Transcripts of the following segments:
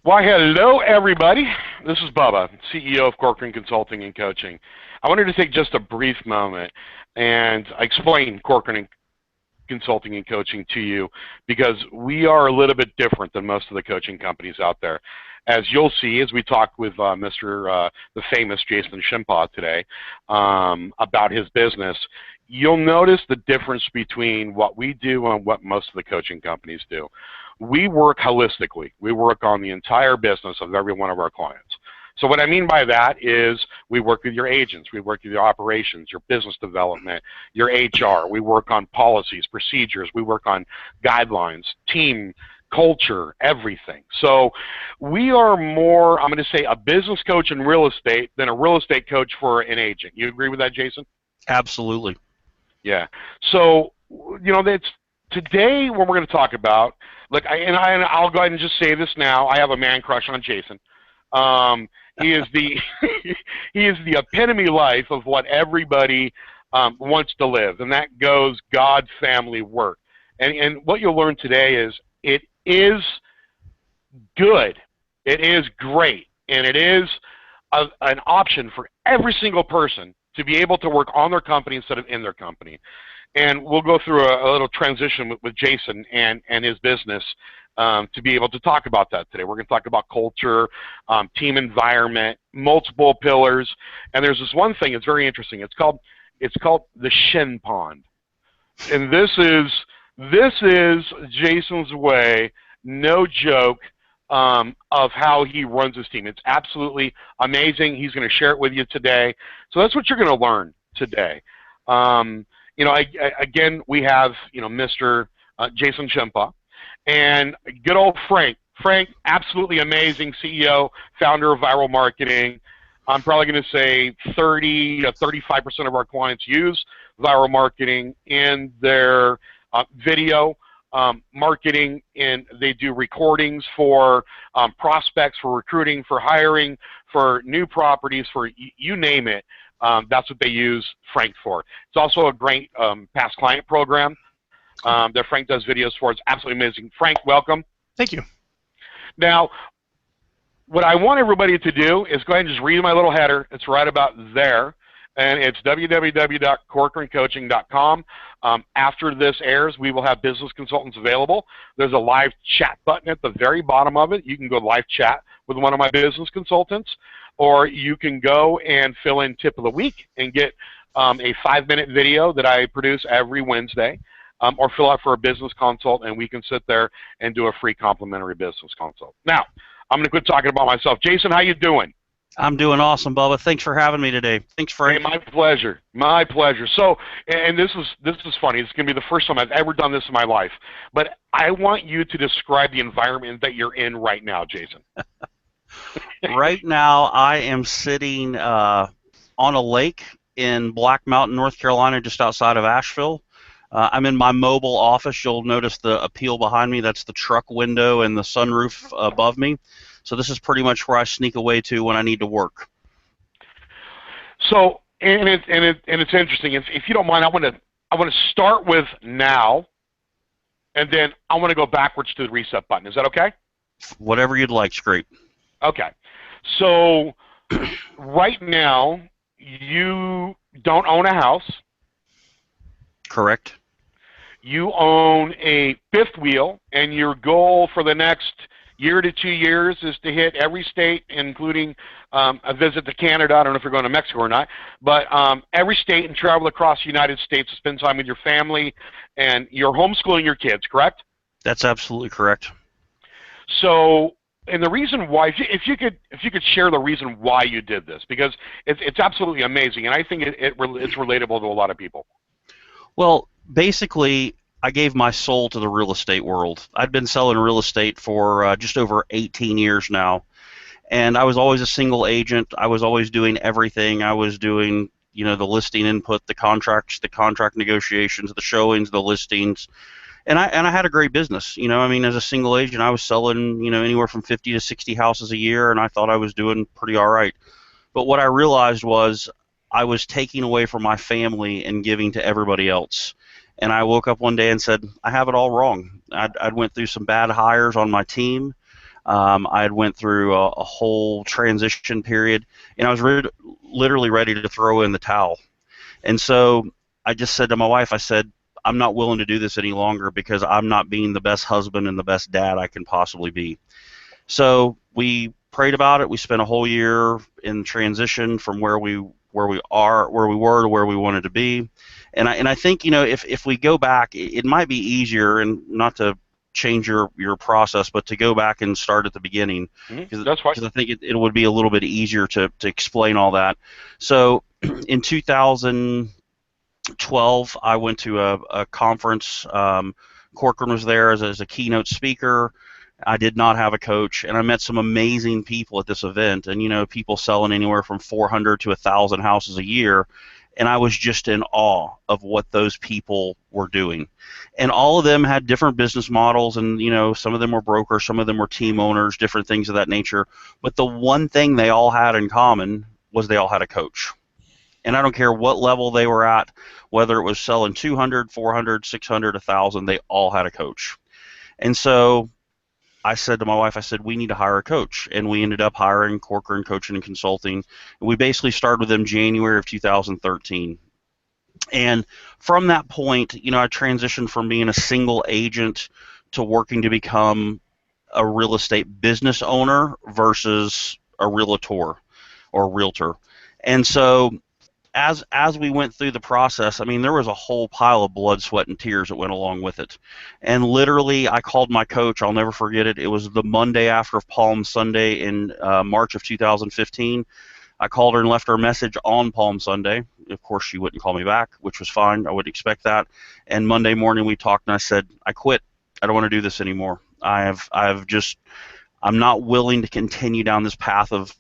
Why, hello, everybody. This is Bubba, CEO of Corcoran Consulting and Coaching. I wanted to take just a brief moment and explain Corcoran Consulting and Coaching to you because we are a little bit different than most of the coaching companies out there. As you'll see, as we talk with the famous Jason Shinpaugh today about his business, you'll notice the difference between what we do and what most of the coaching companies do. We work holistically. We work on the entire business of every one of our clients. So what I mean by that is we work with your agents, we work with your operations, your business development, your HR. We work on policies, procedures. We work on guidelines, team, culture, everything. So we are more, I'm going to say, a business coach in real estate than a real estate coach for an agent. You agree with that, Jason? Absolutely. Yeah. So, you know, that's today what we're going to talk about. Look, I'll go ahead and just say this now. I have a man crush on Jason. He is the he is the epitome life of what everybody wants to live, and that goes God, family, work. And what you'll learn today is it is good, it is great, and it is an option for every single person to be able to work on their company instead of in their company. And we'll go through a little transition with Jason and his business to be able to talk about that today. We're going to talk about culture, team environment, multiple pillars, and there's this one thing that's very interesting. It's called the Shin Pond, and this is Jason's way, no joke, of how he runs his team. It's absolutely amazing. He's going to share it with you today. So that's what you're going to learn today. You know, again, we have, you know, Mr. Jason Shinpaugh and good old Frank. Frank, absolutely amazing CEO, founder of Viral Marketing. I'm probably going to say 30 to 35% of our clients use Viral Marketing in their video marketing, and they do recordings for prospects, for recruiting, for hiring, for new properties, for you name it. That's what they use Frank for. It's also a great past client program that Frank does videos for. It's absolutely amazing. Frank, welcome. Thank you. Now, what I want everybody to do is go ahead and just read my little header. It's right about there, and it's www.corcorancoaching.com. After this airs, we will have business consultants available. There's a live chat button at the very bottom of it. You can go live chat with one of my business consultants, or you can go and fill in tip of the week and get a 5-minute video that I produce every Wednesday, or fill out for a business consult, and we can sit there and do a free complimentary business consult. Now, I'm going to quit talking about myself. Jason, how you doing? I'm doing awesome, Bubba. Thanks for having me today. Thanks, Frank. Hey, my pleasure. My pleasure. So, and this is funny. It's going to be the first time I've ever done this in my life. But I want you to describe the environment that you're in right now, Jason. Right now, I am sitting on a lake in Black Mountain, North Carolina, just outside of Asheville. I'm in my mobile office. You'll notice the appeal behind me. That's the truck window and the sunroof above me. So this is pretty much where I sneak away to when I need to work. So, and it's interesting. If you don't mind, I want to start with now, and then I want to go backwards to the reset button. Is that okay? Whatever you'd like, great. Okay. So, right now, you don't own a house. Correct. You own a fifth wheel, and your goal for the next year to 2 years is to hit every state, including a visit to Canada. I don't know if you're going to Mexico or not, but every state, and travel across the United States to spend time with your family, and you're homeschooling your kids, correct? That's absolutely correct. So, and the reason why, if you could share the reason why you did this, because it's absolutely amazing, and I think it's relatable to a lot of people. Well, basically, I gave my soul to the real estate world. I'd been selling real estate for just over 18 years now, and I was always a single agent. I was always doing everything. I was doing, you know, the listing input, the contracts, the contract negotiations, the showings, the listings, and I had a great business. You know, I mean, as a single agent, I was selling, you know, anywhere from 50 to 60 houses a year, and I thought I was doing pretty all right. But what I realized was I was taking away from my family and giving to everybody else. And I woke up one day and said, I have it all wrong. I'd went through some bad hires on my team. I had went through a whole transition period, and I was literally ready to throw in the towel. And so I just said to my wife, I said, I'm not willing to do this any longer because I'm not being the best husband and the best dad I can possibly be. So we prayed about it. We spent a whole year in transition from where we were to where we wanted to be. And I think, if we go back, it might be easier, and not to change your process, but to go back and start at the beginning, because That's fine. I think it would be a little bit easier to explain all that. So in 2012, I went to a conference. Corcoran was there as a keynote speaker. I did not have a coach, and I met some amazing people at this event. And people selling anywhere from 400 to 1,000 houses a year, and I was just in awe of what those people were doing. And all of them had different business models, and some of them were brokers, some of them were team owners, different things of that nature. But the one thing they all had in common was they all had a coach. And I don't care what level they were at, whether it was selling 200, 400, 600, 1,000, they all had a coach. And so I said to my wife, I said, we need to hire a coach. And we ended up hiring Corcoran Coaching and Consulting. And we basically started with them January of 2013. And from that point, I transitioned from being a single agent to working to become a real estate business owner versus a realtor or realtor. And so as we went through the process, I mean, there was a whole pile of blood, sweat, and tears that went along with it. And literally, I called my coach. I'll never forget it. It was the Monday after Palm Sunday in March of 2015. I called her and left her a message on Palm Sunday. Of course, she wouldn't call me back, which was fine. I would expect that. And Monday morning, we talked, and I said, I quit. I don't want to do this anymore. I'm not willing to continue down this path of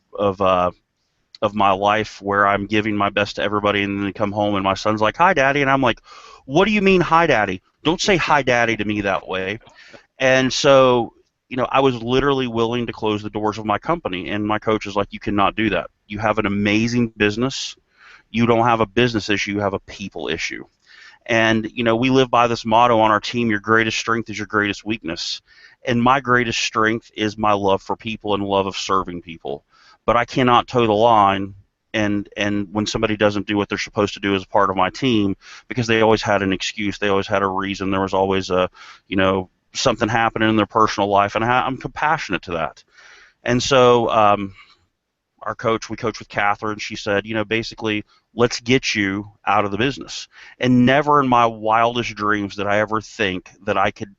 my life where I'm giving my best to everybody, and then they come home and my son's like, hi, Daddy. And I'm like, what do you mean, hi, Daddy? Don't say hi, Daddy to me that way. And so, I was literally willing to close the doors of my company. And my coach is like, you cannot do that. You have an amazing business. You don't have a business issue. You have a people issue. And, we live by this motto on our team, your greatest strength is your greatest weakness. And my greatest strength is my love for people and love of serving people. But I cannot toe the line and when somebody doesn't do what they're supposed to do as a part of my team, because they always had an excuse, they always had a reason, there was always something happening in their personal life, and I'm compassionate to that. And so we coached with Catherine. She said, basically, let's get you out of the business. And never in my wildest dreams did I ever think that I could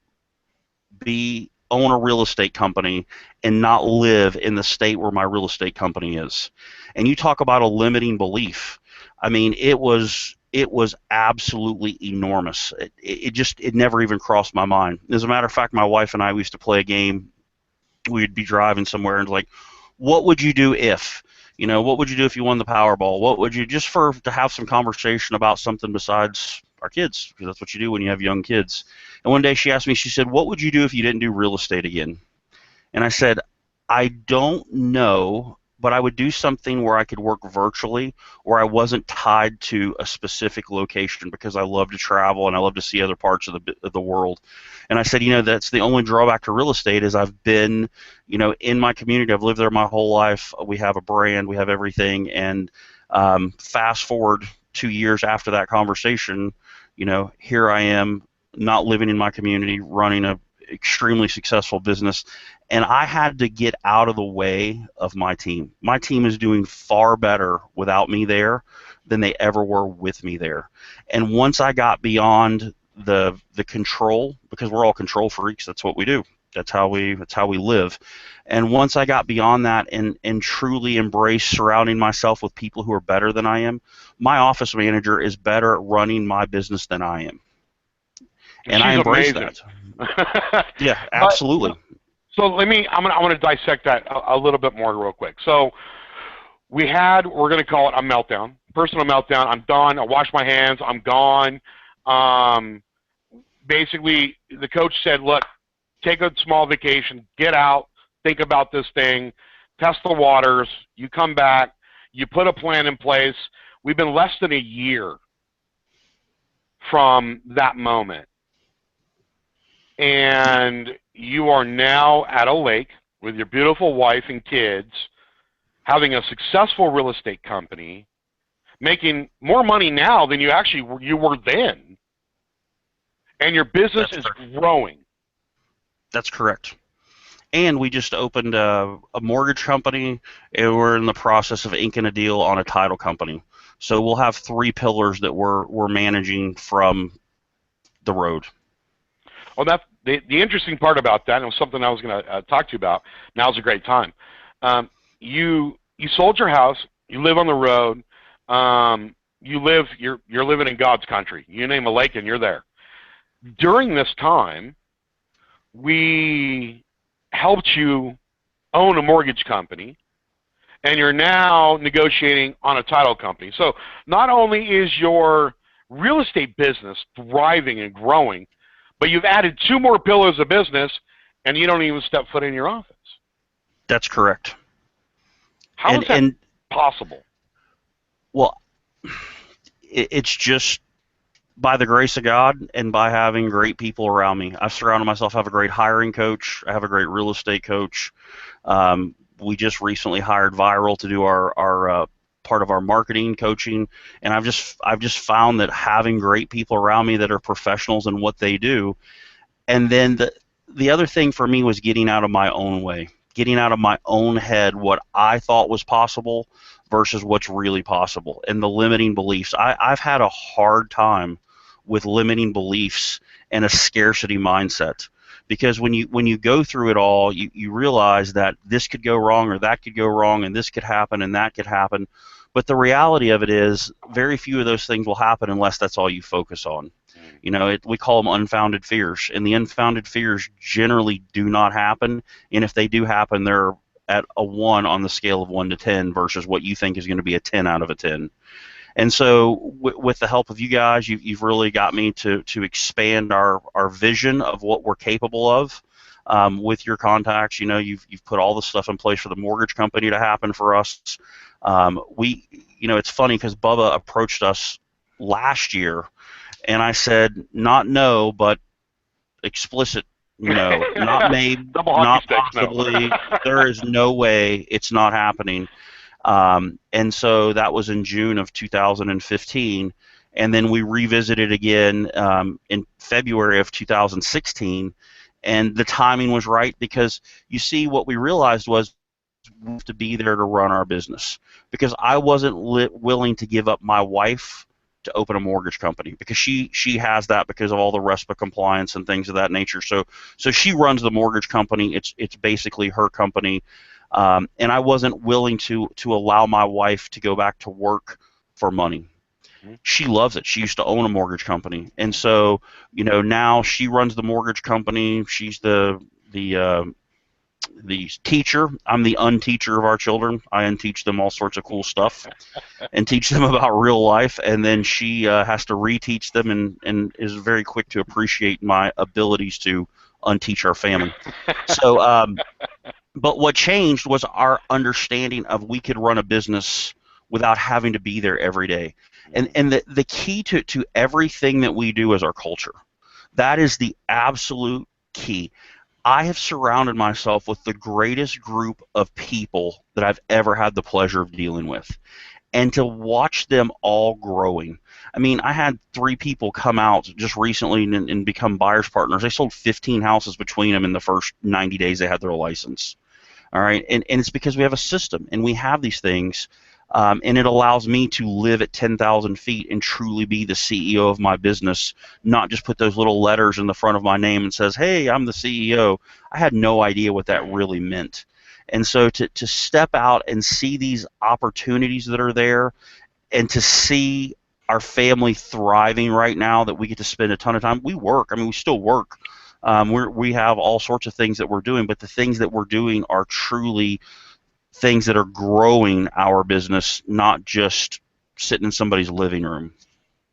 own a real estate company and not live in the state where my real estate company is. And you talk about a limiting belief. I mean, it was absolutely enormous. It never even crossed my mind. As a matter of fact, my wife and I, we used to play a game. We'd be driving somewhere and like, what would you do if? What would you do if you won the Powerball? What would you, just to have some conversation about something besides our kids, because that's what you do when you have young kids. And one day she asked me, she said, what would you do if you didn't do real estate again? And I said, I don't know, but I would do something where I could work virtually, where I wasn't tied to a specific location, because I love to travel and I love to see other parts of the world. And I said, that's the only drawback to real estate is I've been, in my community. I've lived there my whole life. We have a brand, we have everything. And fast forward 2 years after that conversation, here I am, not living in my community, running a extremely successful business, and I had to get out of the way of my team. My team is doing far better without me there than they ever were with me there. And once I got beyond the control, because we're all control freaks, that's what we do. That's how we live. And once I got beyond that and truly embraced surrounding myself with people who are better than I am, my office manager is better at running my business than I am. And I embrace that. Yeah, absolutely. So I'm gonna dissect that a little bit more real quick. So we're going to call it a meltdown, personal meltdown. I'm done. I wash my hands. I'm gone. Basically, the coach said, look, take a small vacation, get out, think about this thing, test the waters. You come back, you put a plan in place. We've been less than a year from that moment. And you are now at a lake, with your beautiful wife and kids, having a successful real estate company, making more money now than you were then, and your business That's is correct. growing. That's correct. And we just opened a mortgage company, and we're in the process of inking a deal on a title company. So we'll have three pillars that we're managing from the road. Well, that's the interesting part about that, and it was something I was going to talk to you about. Now's a great time. You sold your house. You live on the road. You're living in God's country. You name a lake, and you're there. During this time, we helped you own a mortgage company, and you're now negotiating on a title company. So not only is your real estate business thriving and growing, but you've added two more pillars of business, and you don't even step foot in your office. That's correct. How And is that and possible? well, it's just by the grace of God and by having great people around me. I've surrounded myself. I have a great hiring coach. I have a great real estate coach. We just recently hired Viral to do our part of our marketing coaching, and I've just found that having great people around me that are professionals in what they do. And then the other thing for me was getting out of my own way, getting out of my own head what I thought was possible versus what's really possible, and the limiting beliefs. I've had a hard time with limiting beliefs and a scarcity mindset, because when you go through it all, you realize that this could go wrong or that could go wrong and this could happen and that could happen. But the reality of it is very few of those things will happen unless that's all you focus on. We call them unfounded fears, and the unfounded fears generally do not happen. And if they do happen, they're at a 1 on the scale of 1 to 10 versus what you think is going to be a 10 out of a 10. And so with the help of you guys, you've really got me to expand our vision of what we're capable of. With your contacts, you've put all the stuff in place for the mortgage company to happen for us. It's funny because Bubba approached us last year, and I said, not no, but explicit no, not maybe, Double hockey not sticks, no. possibly. There is no way, it's not happening. And so that was in June of 2015. And then we revisited again in February of 2016. And the timing was right, because you see, what we realized was we have to be there to run our business, because I wasn't willing to give up my wife to open a mortgage company, because she has that because of all the RESPA compliance and things of that nature. So she runs the mortgage company. It's basically her company. And I wasn't willing to allow my wife to go back to work for money. She loves it. She used to own a mortgage company, and so now she runs the mortgage company. She's the teacher. I'm the unteacher of our children. I unteach them all sorts of cool stuff and teach them about real life, and then she has to reteach them, and is very quick to appreciate my abilities to unteach our family. So but what changed was our understanding of we could run a business without having to be there every day. And the key to everything that we do is our culture. That is the absolute key. I have surrounded myself with the greatest group of people that I've ever had the pleasure of dealing with. And to watch them all growing. I mean, I had 3 people come out just recently and become buyers partners. They sold 15 houses between them in the first 90 days they had their license. All right, and it's because we have a system and we have these things, and it allows me to live at 10,000 feet and truly be the CEO of my business, not just put those little letters in the front of my name and says, hey, I'm the CEO. I had no idea what that really meant. And so to step out and see these opportunities that are there, and to see our family thriving right now, that we get to spend a ton of time. We work. I mean, we still work. We have all sorts of things that we're doing, but the things that we're doing are truly things that are growing our business, not just sitting in somebody's living room.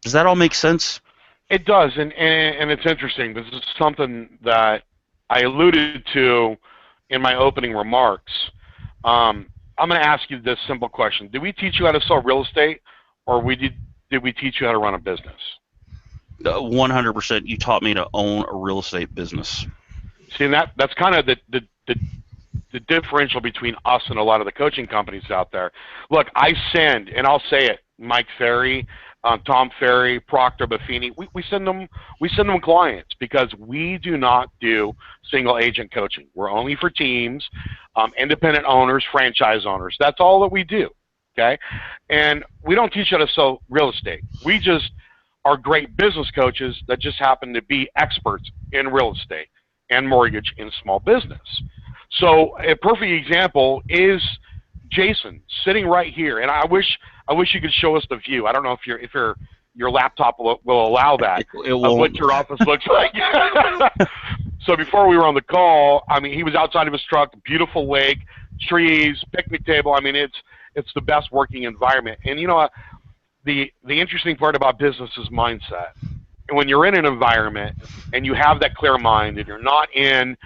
Does that all make sense? It does, and it's interesting. This is something that I alluded to in my opening remarks. I'm going to ask you this simple question: did we teach you how to sell real estate, or did we teach you how to run a business? 100%. You taught me to own a real estate business. See, and that's kind of the the differential between us and a lot of the coaching companies out there. Look, I send, and I'll say it, Mike Ferry, Tom Ferry, Proctor Buffini, we send them clients because we do not do single agent coaching. We're only for teams, independent owners, franchise owners. That's all that we do. Okay, and we don't teach how to sell real estate. We just are great business coaches that just happen to be experts in real estate and mortgage in small business. So a perfect example is Jason sitting right here, and I wish you could show us the view. I don't know if your laptop will allow that It of what won't. your office looks like. So before we were on the call, I mean, he was outside of his truck, beautiful lake, trees, picnic table. I mean, it's the best working environment. And you know what? The interesting part about business is mindset. And when you're in an environment and you have that clear mind and you're not in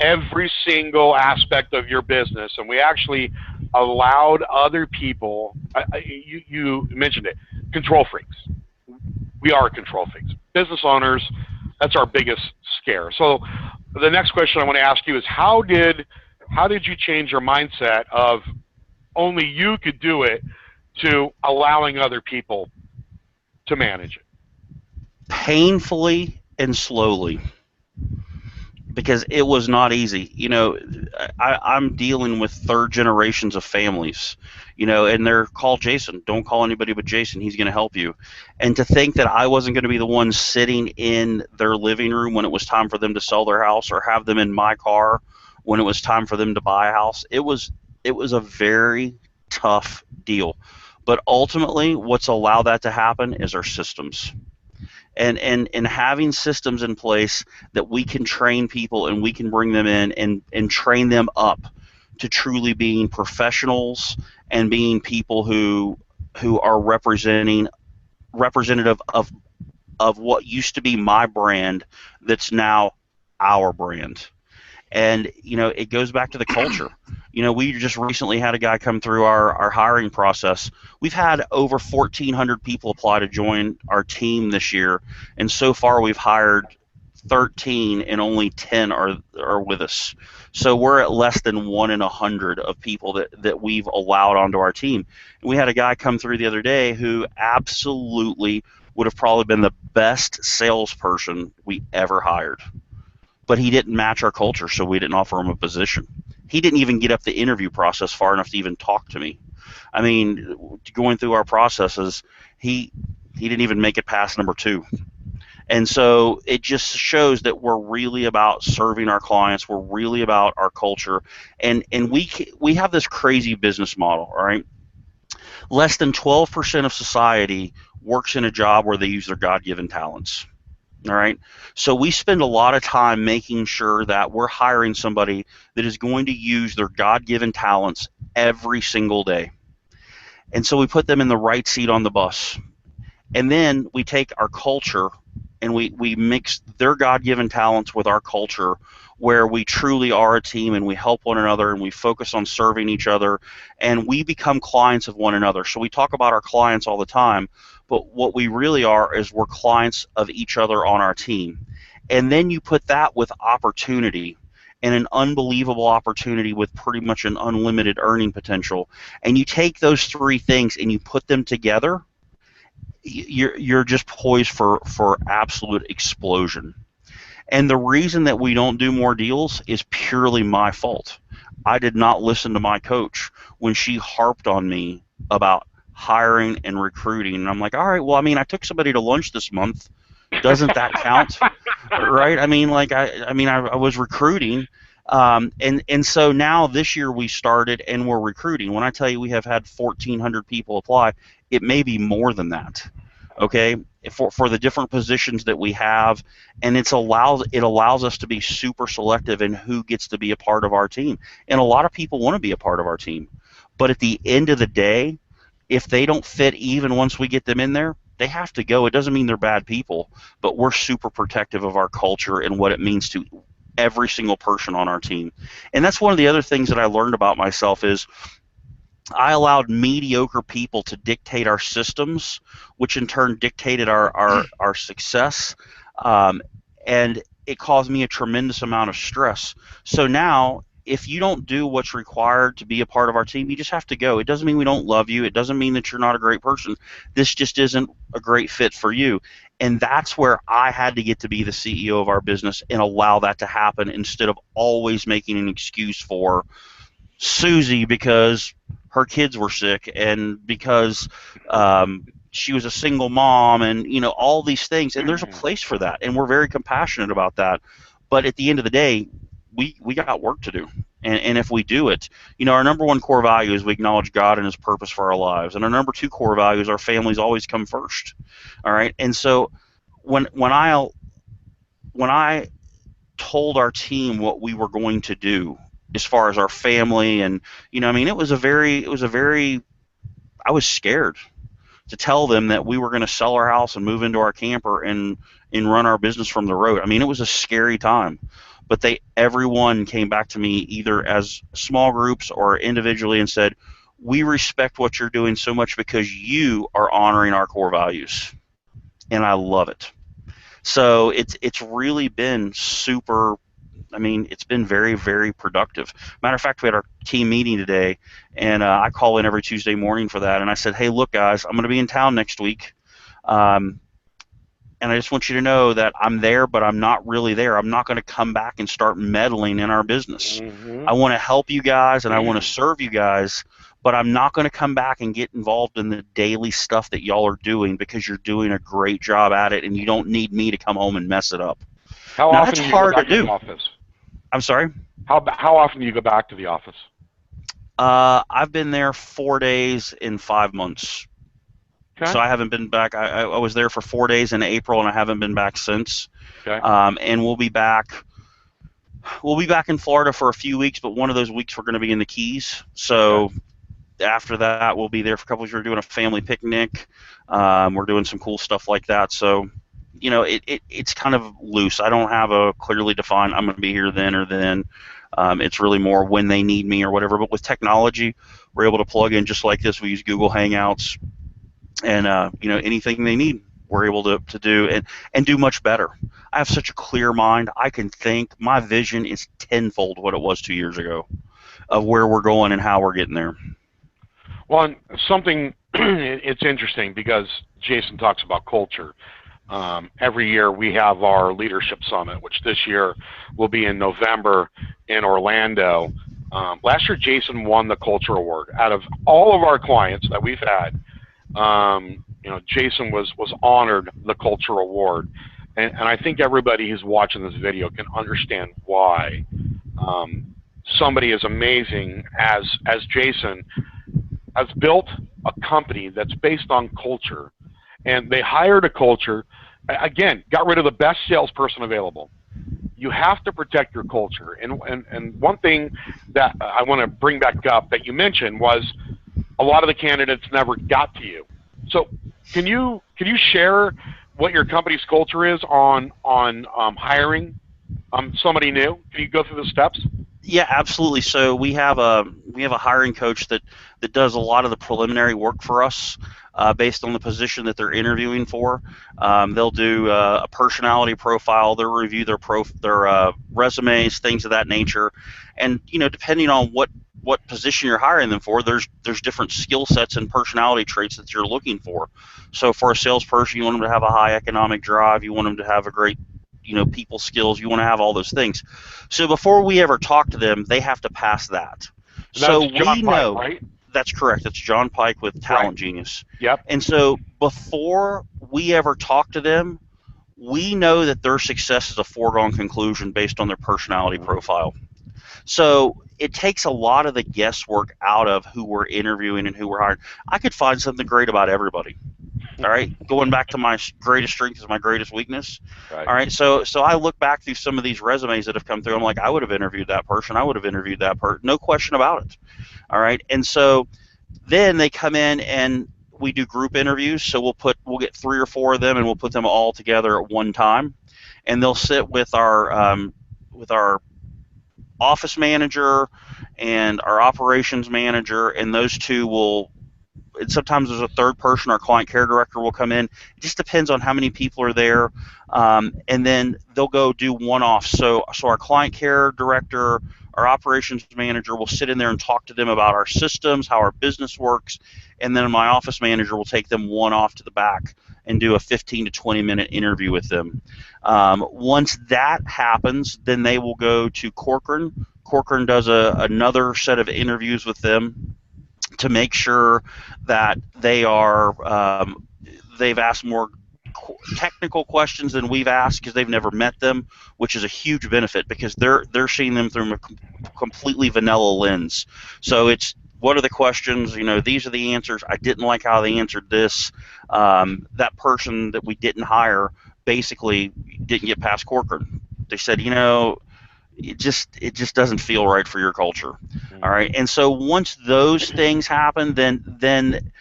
every single aspect of your business, and we actually allowed other people, you mentioned it, control freaks. We are control freaks. Business owners, that's our biggest scare. So the next question I want to ask you is how did you change your mindset of only you could do it to allowing other people to manage it? Painfully and slowly, because it was not easy. I'm dealing with third generations of families, and they're call Jason. Don't call anybody but Jason. He's going to help you. And to think that I wasn't going to be the one sitting in their living room when it was time for them to sell their house, or have them in my car when it was time for them to buy a house, it was a very tough deal. But ultimately, what's allowed that to happen is our systems. And having systems in place that we can train people and we can bring them in and train them up to truly being professionals and being people who are representative of what used to be my brand that's now our brand. And it goes back to the culture. We just recently had a guy come through our hiring process. We've had over 1,400 people apply to join our team this year, and so far we've hired 13, and only 10 are with us. So we're at less than 1 in 100 of people that we've allowed onto our team. And we had a guy come through the other day who absolutely would have probably been the best salesperson we ever hired, but he didn't match our culture, so we didn't offer him a position. He didn't even get up the interview process far enough to even talk to me. I mean, going through our processes, he didn't even make it past number 2. And so it just shows that we're really about serving our clients. We're really about our culture. And we have this crazy business model, all right? Less than 12% of society works in a job where they use their God-given talents. All right. So we spend a lot of time making sure that we're hiring somebody that is going to use their God-given talents every single day. And so we put them in the right seat on the bus. And then we take our culture and we mix their God-given talents with our culture, where we truly are a team and we help one another and we focus on serving each other and we become clients of one another. So we talk about our clients all the time, but what we really are is we're clients of each other on our team. And then you put that with opportunity, and an unbelievable opportunity with pretty much an unlimited earning potential. And you take those 3 things and you put them together, you're just poised for absolute explosion. And the reason that we don't do more deals is purely my fault. I did not listen to my coach when she harped on me about hiring and recruiting. And I'm like, all right, well, I mean, I took somebody to lunch this month. Doesn't that count? Right? I mean, like, I was recruiting. And so now this year we started and we're recruiting. When I tell you we have had 1,400 people apply, it may be more than that. Okay, for the different positions that we have, and it allows us to be super selective in who gets to be a part of our team. And a lot of people want to be a part of our team, but at the end of the day, if they don't fit, even once we get them in there, they have to go. It doesn't mean they're bad people, but we're super protective of our culture and what it means to every single person on our team. And that's one of the other things that I learned about myself is I allowed mediocre people to dictate our systems, which in turn dictated our success, and it caused me a tremendous amount of stress. So now if you don't do what's required to be a part of our team, you just have to go. It doesn't mean we don't love you. It doesn't mean that you're not a great person. This just isn't a great fit for you. And that's where I had to get to be the CEO of our business and allow that to happen instead of always making an excuse for Susie because her kids were sick and because she was a single mom and all these things. And there's a place for that, and we're very compassionate about that. But at the end of the day, we got work to do. And if we do it, our number one core value is we acknowledge God and His purpose for our lives. And our number two core value is our families always come first. All right. And so when I told our team what we were going to do as far as our family, and it was a very I was scared to tell them that we were going to sell our house and move into our camper and run our business from the road. It was a scary time, but everyone came back to me either as small groups or individually and said, we respect what you're doing so much because you are honoring our core values. And I love it. So it's really been super. It's been very, very productive. Matter of fact, we had our team meeting today, and I call in every Tuesday morning for that. And I said, hey, look, guys, I'm going to be in town next week. And I just want you to know that I'm there, but I'm not really there. I'm not going to come back and start meddling in our business. I want to help you guys, and I want to serve you guys, but I'm not going to come back and get involved in the daily stuff that y'all are doing because you're doing a great job at it, and you don't need me to come home and mess it up. How now, often that's do you go hard back to to do. the office? I'm sorry? How often do you go back to the office? I've been there 4 days in 5 months. Okay. So I haven't been back. I was there for 4 days in April, and I haven't been back since. Okay. And we'll be back. We'll be back in Florida for a few weeks, but one of those weeks we're going to be in the Keys. So after that, we'll be there for a couple of weeks. We're doing a family picnic. We're doing some cool stuff like that. So, it's kind of loose. I don't have a clearly defined, I'm going to be here then or then. It's really more when they need me or whatever. But with technology, we're able to plug in just like this. We use Google Hangouts, and anything they need, we're able to do and do much better. I have such a clear mind. I can think. My vision is tenfold what it was 2 years ago of where we're going and how we're getting there. Well, something it's interesting because Jason talks about culture. Every year we have our leadership summit, which this year will be in November in Orlando. Last year, Jason won the culture award. Out of all of our clients that we've had, Jason was honored the culture award, and I think everybody who's watching this video can understand why somebody as amazing as Jason has built a company that's based on culture. And they hired a culture, again, got rid of the best salesperson available. You have to protect your culture. And one thing that I want to bring back up that you mentioned was a lot of the candidates never got to you. So can you share what your company's culture is on hiring somebody new? Can you go through the steps? Yeah, absolutely. So we have a hiring coach that does a lot of the preliminary work for us based on the position that they're interviewing for. They'll do a personality profile. They'll review their resumes, things of that nature, and depending on what position you're hiring them for, there's different skill sets and personality traits that you're looking for. So for a salesperson, you want them to have a high economic drive. You want them to have a great people skills. You want to have all those things. So before we ever talk to them, they have to pass that. And so we know, Pike, right? That's correct. That's John Pike with Talent Genius. Yep. And so before we ever talk to them, we know that their success is a foregone conclusion based on their personality profile. So it takes a lot of the guesswork out of who we're interviewing and who we're hiring. I could find something great about everybody. All right, going back to my greatest strength is my greatest weakness. Right. All right, so I look back through some of these resumes that have come through. I'm like, I would have interviewed that person. I would have interviewed that person. No question about it. All right, and so then they come in and we do group interviews. So we'll get 3 or 4 of them and we'll put them all together at one time, and they'll sit with our office manager and our operations manager, and those two will sometimes there's a third person. Our client care director will come in. It just depends on how many people are there, and then they'll go do one-offs. So our client care director, our operations manager will sit in there and talk to them about our systems, how our business works, and then my office manager will take them one-off to the back and do a 15 to 20-minute interview with them. Once that happens, then they will go to Corcoran. Corcoran does another set of interviews with them to make sure that they've asked more technical questions than we've asked because they've never met them, which is a huge benefit because they're seeing them through a completely vanilla lens. So it's, what are the questions? These are the answers. I didn't like how they answered this. That person that we didn't hire basically didn't get past Corcoran. They said, it just doesn't feel right for your culture. All right. And so once those things happen, then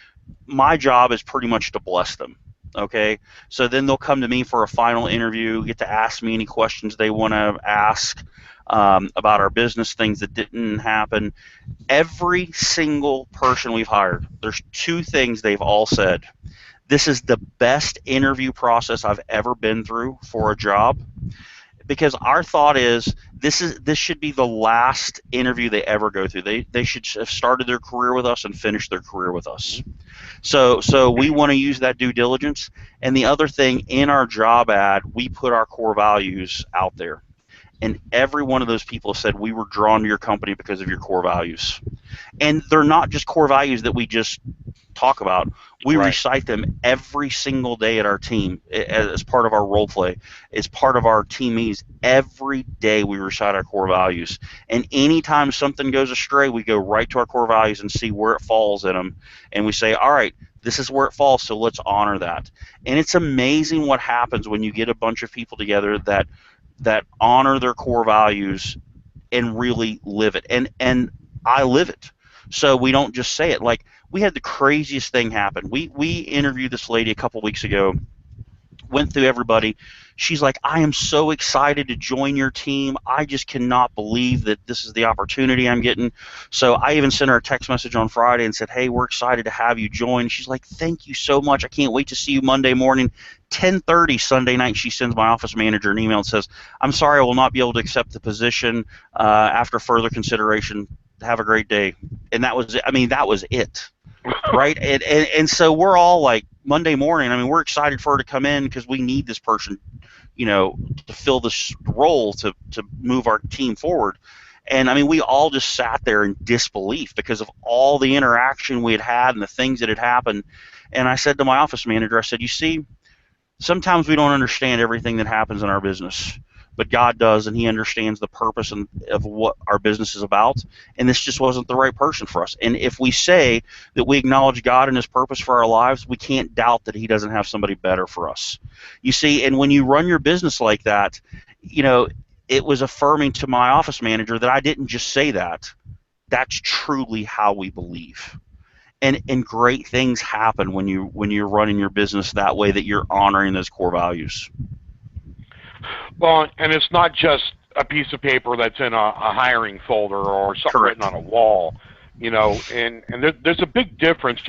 my job is pretty much to bless them. Okay. So then they'll come to me for a final interview, get to ask me any questions they want to ask about our business, things that didn't happen. Every single person we've hired, there's two things they've all said. This is the best interview process I've ever been through for a job, because our thought is this should be the last interview they ever go through. They should have started their career with us and finished their career with us. So we want to use that due diligence. And the other thing, in our job ad, we put our core values out there. And every one of those people said, we were drawn to your company because of your core values. And they're not just core values that we just talk about. We recite them every single day at our team as part of our role play. As part of our team meetings, every day we recite our core values. And anytime something goes astray, we go right to our core values and see where it falls in them. And we say, all right, this is where it falls, so let's honor that. And it's amazing what happens when you get a bunch of people together that honor their core values and really live it. And I live it. So we don't just say it. Like, we had the craziest thing happen. We interviewed this lady a couple weeks ago, went through everybody. She's like, I am so excited to join your team. I just cannot believe that this is the opportunity I'm getting. So I even sent her a text message on Friday and said, hey, we're excited to have you join. She's like, thank you so much. I can't wait to see you Monday morning. 10:30 Sunday night, she sends my office manager an email and says, I'm sorry, I will not be able to accept the position after further consideration. Have a great day. And that was it. I mean, that was it. Right? And so we're all like, Monday morning, I mean, we're excited for her to come in because we need this person, to fill this role to move our team forward. And I mean, we all just sat there in disbelief because of all the interaction we had and the things that had happened. And I said to my office manager, I said, you see, sometimes we don't understand everything that happens in our business, but God does, and he understands the purpose of what our business is about, and this just wasn't the right person for us. And if we say that we acknowledge God and his purpose for our lives, we can't doubt that he doesn't have somebody better for us. You see, and when you run your business like that, it was affirming to my office manager that I didn't just say that. That's truly how we believe. And great things happen when you're running your business that way, that you're honoring those core values. Well, and it's not just a piece of paper that's in a hiring folder or something Correct. written on a wall, and there's a big difference.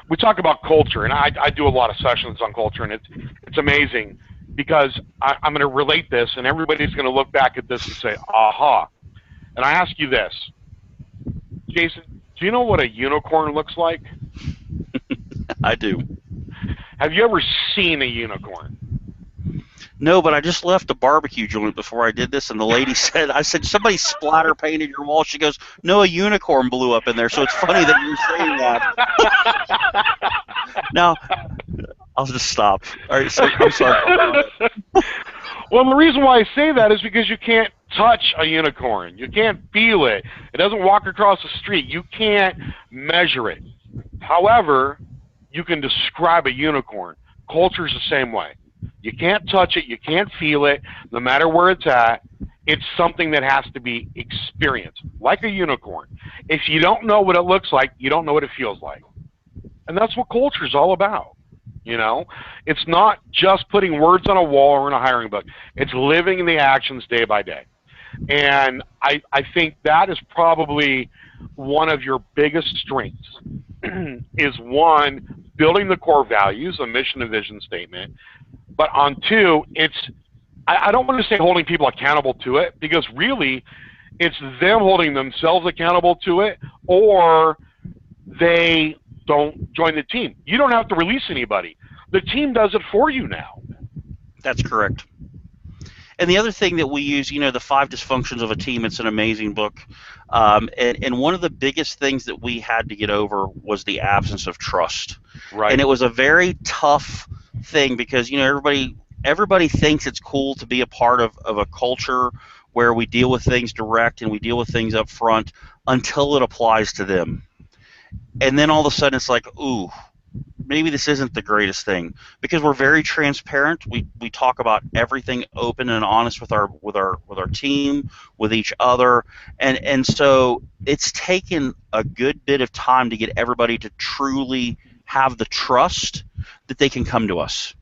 We talk about culture, and I do a lot of sessions on culture, and it's amazing because I'm going to relate this, and everybody's going to look back at this and say, aha. And I ask you this, Jason, do you know what a unicorn looks like? I do. Have you ever seen a unicorn? No, but I just left a barbecue joint before I did this, and the lady said, I said, somebody splatter painted your wall. She goes, no, a unicorn blew up in there. So it's funny that you're saying that. Now, I'll just stop. All right, so I'm sorry. Well, the reason why I say that is because you can't touch a unicorn. You can't feel it. It doesn't walk across the street. You can't measure it. However, you can describe a unicorn. Culture's the same way. You can't touch it. You can't feel it. No matter where it's at, it's something that has to be experienced, like a unicorn. If you don't know what it looks like, you don't know what it feels like. And that's what culture is all about. It's not just putting words on a wall or in a hiring book. It's living the actions day by day. And I think that is probably one of your biggest strengths is one, building the core values, a mission and vision statement. But on two, I don't want to say holding people accountable to it, because really it's them holding themselves accountable to it, or they don't join the team. You don't have to release anybody. The team does it for you now. That's correct. And the other thing that we use, the 5 Dysfunctions of a Team, it's an amazing book. And one of the biggest things that we had to get over was the absence of trust. Right. And it was a very tough thing because, everybody thinks it's cool to be a part of a culture where we deal with things direct and we deal with things up front until it applies to them. And then all of a sudden it's like, ooh, maybe this isn't the greatest thing, because we're very transparent. We talk about everything open and honest with our team, with each other, and so it's taken a good bit of time to get everybody to truly have the trust that they can come to us.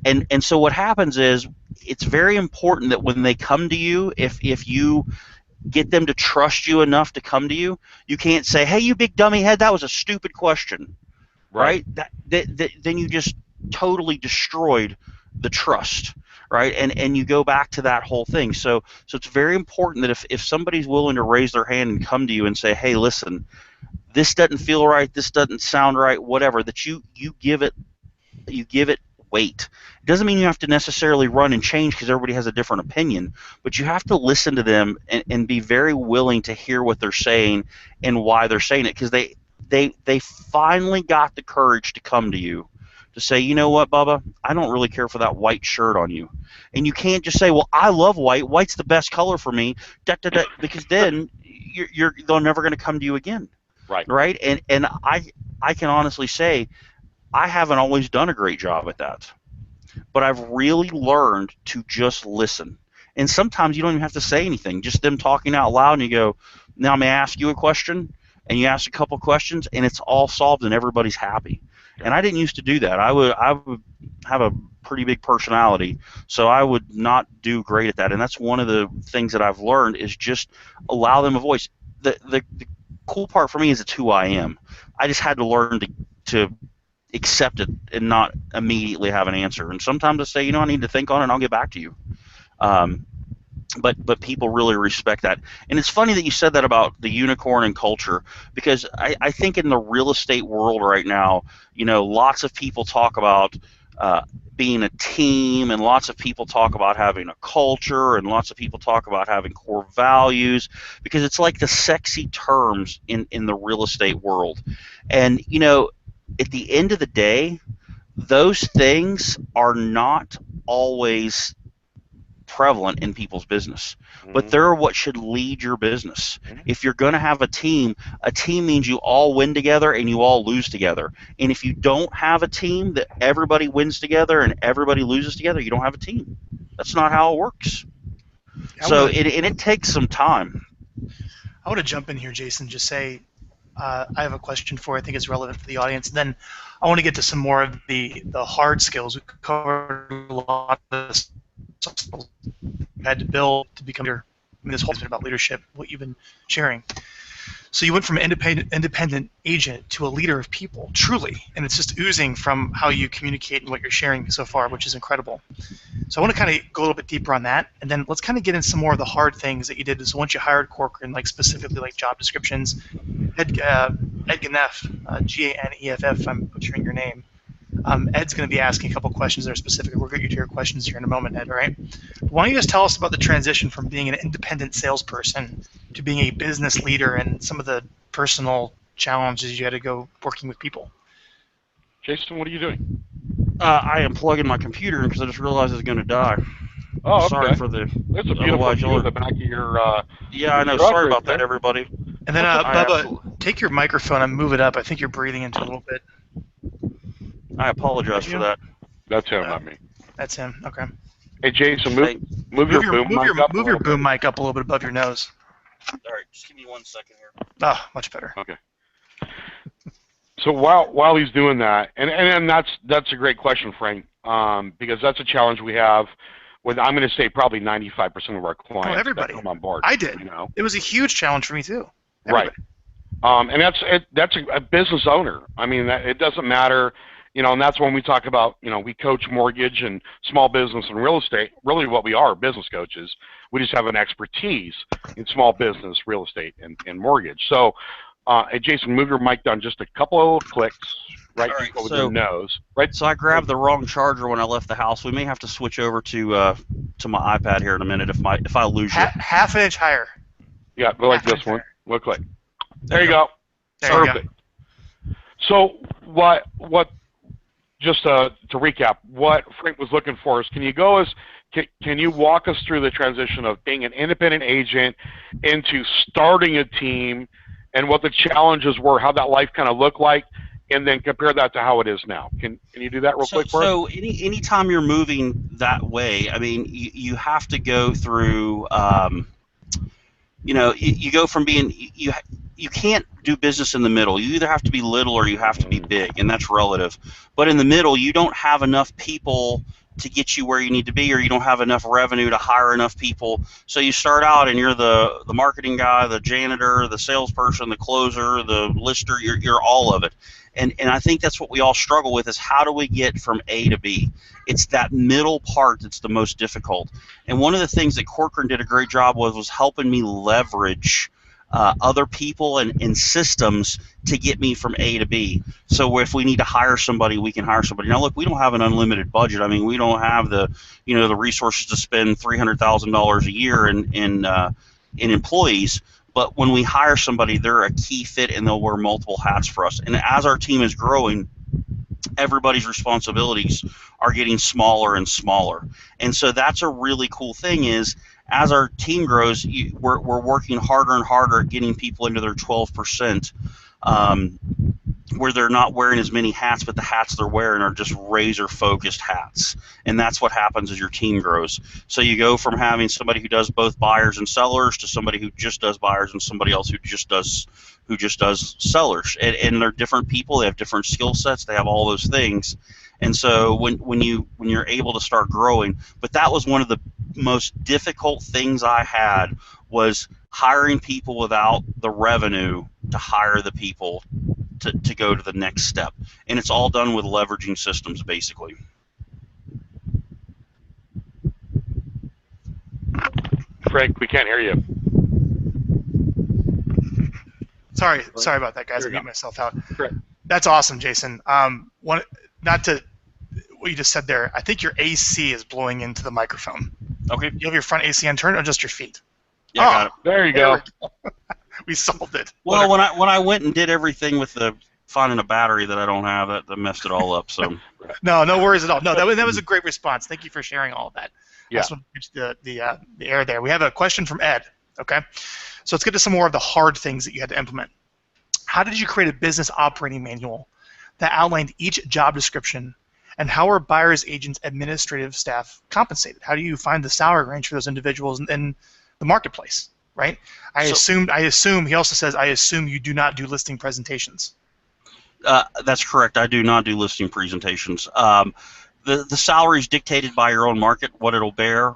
And so what happens is, it's very important that when they come to you, if you get them to trust you enough to come to you, you can't say, hey, you big dummy head, that was a stupid question. Right? Then you just totally destroyed the trust, right? And you go back to that whole thing. So it's very important that if somebody's willing to raise their hand and come to you and say, hey, listen, this doesn't feel right, this doesn't sound right, whatever, that you give it weight. It doesn't mean you have to necessarily run and change because everybody has a different opinion, but you have to listen to them and be very willing to hear what they're saying and why they're saying it, because they finally got the courage to come to you to say, you know what, Bubba, I don't really care for that white shirt on you. And you can't just say, well, I love white. White's the best color for me, because then they're never going to come to you again. Right? And I can honestly say I haven't always done a great job at that. But I've really learned to just listen. And sometimes you don't even have to say anything. Just them talking out loud, and you go, now may I ask you a question? And you ask a couple questions, and it's all solved, and everybody's happy. And I didn't used to do that. I would have a pretty big personality, so I would not do great at that. And that's one of the things that I've learned, is just allow them a voice. The cool part for me is it's who I am. I just had to learn to accept it and not immediately have an answer. And sometimes I say, I need to think on it, and I'll get back to you. But people really respect that. And it's funny that you said that about the unicorn and culture, because I think in the real estate world right now, lots of people talk about being a team, and lots of people talk about having a culture, and lots of people talk about having core values, because it's like the sexy terms in the real estate world. And, at the end of the day, those things are not always prevalent in people's business, but they're what should lead your business. If you're going to have a team means you all win together and you all lose together. And if you don't have a team that everybody wins together and everybody loses together, you don't have a team. That's not how it works. It takes some time. I want to jump in here, Jason, just say I have a question for you. I think it's relevant for the audience. And then I want to get to some more of the hard skills. We covered a lot of this skills you had to build to become leader. This whole thing about leadership, what you've been sharing. So you went from an independent agent to a leader of people, truly, and it's just oozing from how you communicate and what you're sharing so far, which is incredible. So I want to kind of go a little bit deeper on that, and then let's kind of get into some more of the hard things that you did. So once you hired Corcoran, like specifically like job descriptions, Ed Ganeff, Ganeff, if I'm butchering your name. Ed's going to be asking a couple questions that are specific. We'll get you to your questions here in a moment, Ed, all right? Why don't you just tell us about the transition from being an independent salesperson to being a business leader and some of the personal challenges you had to go working with people? Jason, what are you doing? I am plugging my computer in because I just realized it's going to die. Oh, okay. Sorry for the... There's a beautiful view at the back of your... yeah, I know. Sorry about that, everybody. And then, Bubba, take your microphone and move it up. I think you're breathing into it a little bit. I apologize for that. That's him, not me. That's him. Okay. Hey, Jason, move your boom mic up. Move your boom mic up a little bit above your nose. All right, just give me 1 second here. Oh, much better. Okay. So while he's doing that, and that's a great question, Frank, because that's a challenge we have with, I'm going to say, probably 95% of our clients. Oh, everybody. That come on board. I did. It was a huge challenge for me too. Everybody. And that's a business owner. I mean, it doesn't matter, and that's when we talk about, we coach mortgage and small business and real estate. Really, what we are business coaches. We just have an expertise in small business, real estate, and mortgage. So, hey, Jason, move your mic down just a couple of clicks, right over your nose. Right. So I grabbed the wrong charger when I left the house. We may have to switch over to my iPad here in a minute if I lose you. Half an inch higher. Yeah, go like this one. One click. There you go. There you go. So what? Just to recap, what Frank was looking for is, can you walk us through the transition of being an independent agent into starting a team, and what the challenges were, how that life kind of looked like, and then compare that to how it is now? Can you do that real quick for us? So anytime you're moving that way, I mean, you have to go through. You go from being you can't do business in the middle. You either have to be little or you have to be big, and that's relative. But in the middle, you don't have enough people to get you where you need to be, or you don't have enough revenue to hire enough people. So you start out and you're the marketing guy, the janitor, the salesperson, the closer, the lister. You're all of it. And I think that's what we all struggle with, is how do we get from A to B? It's that middle part that's the most difficult. And one of the things that Corcoran did a great job with was helping me leverage other people and systems to get me from A to B. So if we need to hire somebody, we can hire somebody. Now, look, we don't have an unlimited budget. I mean, we don't have the resources to spend $300,000 a year in employees. But when we hire somebody, they're a key fit and they'll wear multiple hats for us. And as our team is growing, everybody's responsibilities are getting smaller and smaller. And so that's a really cool thing, is as our team grows, we're working harder and harder at getting people into their 12%, where they're not wearing as many hats, but the hats they're wearing are just razor-focused hats. And that's what happens as your team grows. So you go from having somebody who does both buyers and sellers to somebody who just does buyers and somebody else who just does sellers. And they're different people. They have different skill sets. They have all those things. And so when you're able to start growing, but that was one of the most difficult things I had, was hiring people without the revenue to hire the people to go to the next step. And it's all done with leveraging systems, basically. Frank, we can't hear you. Sorry about that, guys. I beat myself out. Correct. That's awesome, Jason. Not to what you just said there. I think your AC is blowing into the microphone. Okay. You have your front AC on turn, or just your feet? Yeah, got it. There you go. We solved it. Well, when I went and did everything with finding a battery that I don't have, that messed it all up. So. No worries at all. No, that was a great response. Thank you for sharing all of that. Yeah. That's the air there. We have a question from Ed. Okay, so let's get to some more of the hard things that you had to implement. How did you create a business operating manual that outlined each job description, and how are buyers agents administrative staff compensated? How do you find the salary range for those individuals in the marketplace? Right. I assume he also says, I assume you do not do listing presentations. That's correct. I do not do listing presentations. The salary is dictated by your own market, what it'll bear.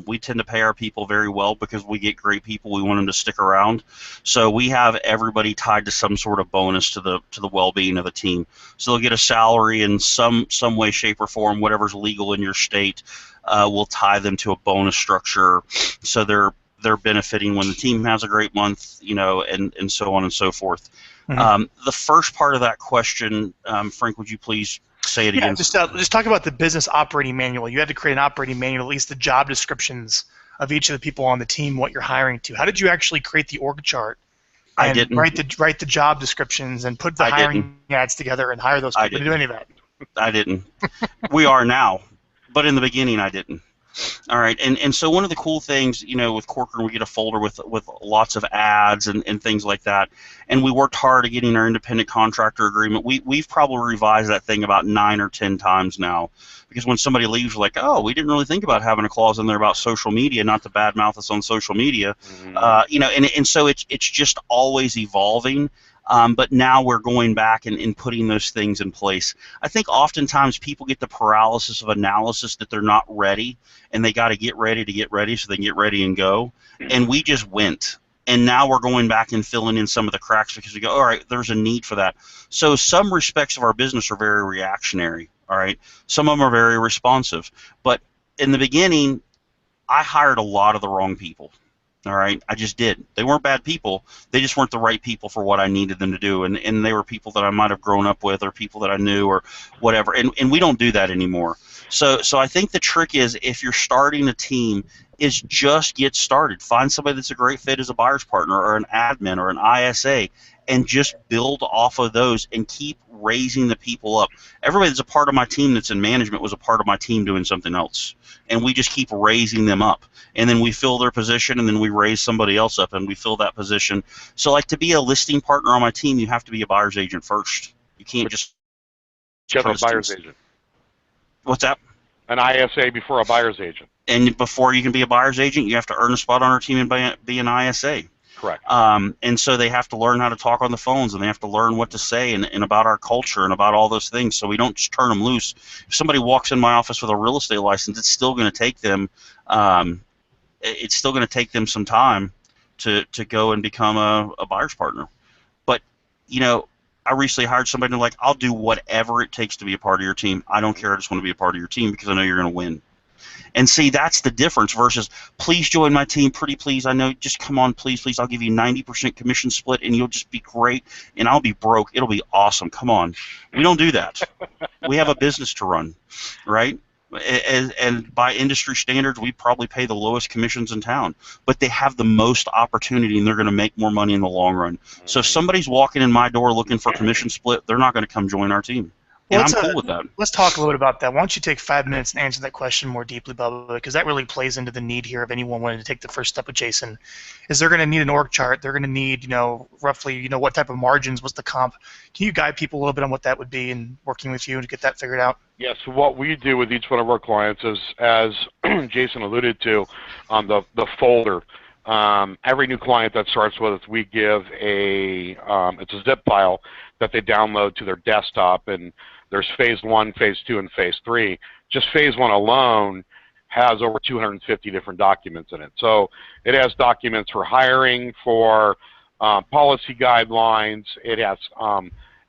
We tend to pay our people very well because we get great people. We want them to stick around. So we have everybody tied to some sort of bonus to the well-being of the team. So they'll get a salary in some way, shape, or form. Whatever's legal in your state will tie them to a bonus structure. So they're benefiting when the team has a great month, and so on and so forth. Mm-hmm. The first part of that question, Frank, would you please say it again? Just talk about the business operating manual. You had to create an operating manual, at least the job descriptions of each of the people on the team, what you're hiring to. How did you actually create the org chart? And I didn't write the job descriptions and put the hiring ads together and hire those people. I didn't do any of that. I didn't. We are now, but in the beginning I didn't. All right, and so one of the cool things, with Corcoran, we get a folder with lots of ads and things like that, and we worked hard at getting our independent contractor agreement. We've probably revised that thing about 9 or 10 times now, because when somebody leaves, we're like, oh, we didn't really think about having a clause in there about social media, not to badmouth us on social media, mm-hmm. And so it's just always evolving. But now we're going back and putting those things in place. I think oftentimes people get the paralysis of analysis that they're not ready, and they got to get ready so they can get ready and go. And we just went. and now we're going back and filling in some of the cracks because we go, all right, there's a need for that. So some respects of our business are very reactionary, all right? Some of them are very responsive. But in the beginning, I hired a lot of the wrong people. All right, I just did. They weren't bad people. They just weren't the right people for what I needed them to do, and they were people that I might have grown up with or people that I knew or whatever. And we don't do that anymore. So I think the trick is, if you're starting a team, is just get started. Find somebody that's a great fit as a buyer's partner or an admin or an ISA, and just build off of those and keep raising the people up. Everybody that's a part of my team that's in management was a part of my team doing something else, and we just keep raising them up. And then we fill their position, and then we raise somebody else up, and we fill that position. So, like, to be a listing partner on my team, you have to be a buyer's agent first. You can't just a buyer's agent. What's that? An ISA before a buyer's agent. And before you can be a buyer's agent, you have to earn a spot on our team and be an ISA. Correct. And so they have to learn how to talk on the phones, and they have to learn what to say and about our culture and about all those things, so we don't just turn them loose. If somebody walks in my office with a real estate license, it's still going to take them some time to go and become a buyer's partner. But, I recently hired somebody and I'll do whatever it takes to be a part of your team. I don't care. I just want to be a part of your team because I know you're going to win. And see, that's the difference versus, please join my team, pretty please. I know, just come on, please. I'll give you 90% commission split, and you'll just be great, and I'll be broke. It'll be awesome. Come on. We don't do that. We have a business to run, right? And by industry standards, we probably pay the lowest commissions in town, but they have the most opportunity, and they're going to make more money in the long run. So if somebody's walking in my door looking for a commission split, they're not going to come join our team. And I'm cool with that. Let's talk a little bit about that. Why don't you take 5 minutes and answer that question more deeply, Bubba, because that really plays into the need here of anyone wanting to take the first step with Jason. Is they're going to need an org chart. They're going to need, roughly, what type of margins, what's the comp. Can you guide people a little bit on what that would be and working with you to get that figured out? Yes, what we do with each one of our clients is, as Jason alluded to, on the folder. Every new client that starts with us, we give it's a zip file that they download to their desktop, and there's phase 1, phase 2, and phase 3. Just phase 1 alone has over 250 different documents in it. So it has documents for hiring, for policy guidelines. It has